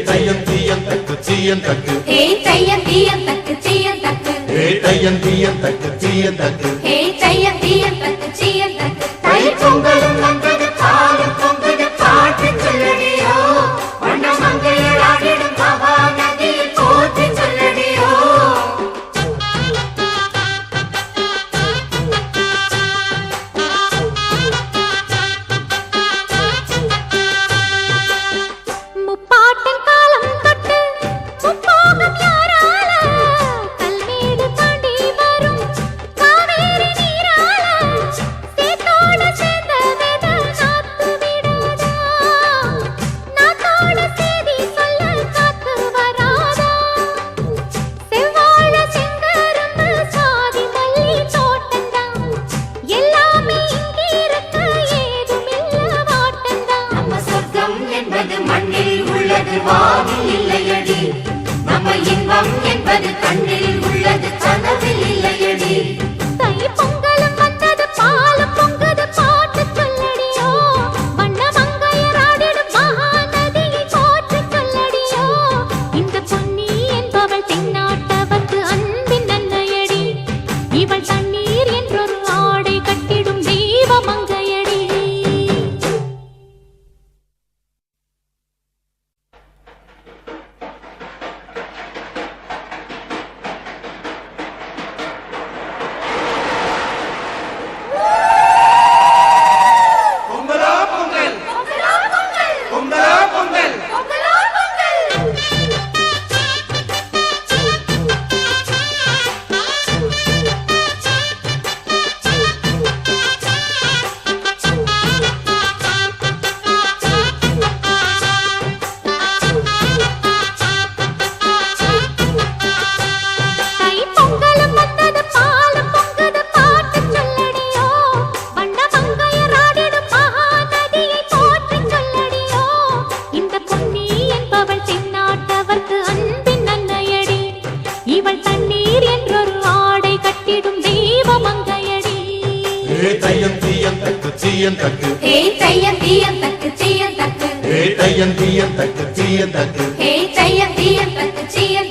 தையம் தீயம் தக்கு சீயம் தக்கு தையம் தீயம் தக்கு சீயம் தக்கு தையம் தீயம் தக்கு சீயம் தக்கு தையம் தீயம் தக்கு சீயம் தக்கு தை பொங்கலும் வந்தது பாலும் பொங்குது பாட்டு சொல்லடியோ வண்ண மங்கையர் ஆடிடும் மகா நதியில் போற்றி சொல்லடியோ முப்பாட்டன் காலம் தொட்டு முப்போகம் யாரால கல்மேடு தாண்டி வரும் காவேரி நீரால சேத்தோட சேர்ந்த வேத நாத்து விடாதா நாத்தோட சேதி சொல்ல காத்து வராதா செவ்வாழ செங்கரும்பு சாதி மல்லி தோட்டந்தான் எல்லாமே இங்கிருக்க ஏதுமில்ல வாட்டந்தான் நம்ம சொர்க்கம் என்பது மண்ணில் உள்ளது வானில் இல்லையடி நம்ம இன்பம் என்பது கண்ணில் உள்ளது கனவில் இல்லையடி தை பொங்கலும் வந்தது பாலும் பொங்குது பாட்டு சொல்லடியோ வண்ண மங்கையர் ஆடிடும் மகா நதியை போற்றி சொல்லடியோ இந்த பொன்னி என்பவள் தென்னாட்டவர்க்கு அன்பின் நன்மையடி இவள் தண்ணீர் என்றொரு ஆடை கட்டிடும் தெய்வ மங்கையடி பொங்கலோ பொங்கல் பொங்கலோ பொங்கல் தை பொங்கலும் வந்தது பாலும் பொங்குது பாட்டு சொல்லடியோ வண்ண மங்கையர் ஆடிடும் மகா நதியை போற்றி சொல்லடியோ இந்த பொன்னி என்பவள் தென்னாட்டவர்க்கு அன்பின் நன்மையடி இவள் தண்ணீர் என்றொரு ஆடை கட்டிடும் தெய்வ மங்கையடி தையம் தீயம் தக்கு சீயம் தக்கு தையம் தீயம் தக்கு சீயம் தக்கு தையம் தீயம் தக்கு சீயம் தக்கு தையம் தீயம் தக்கு சீயம்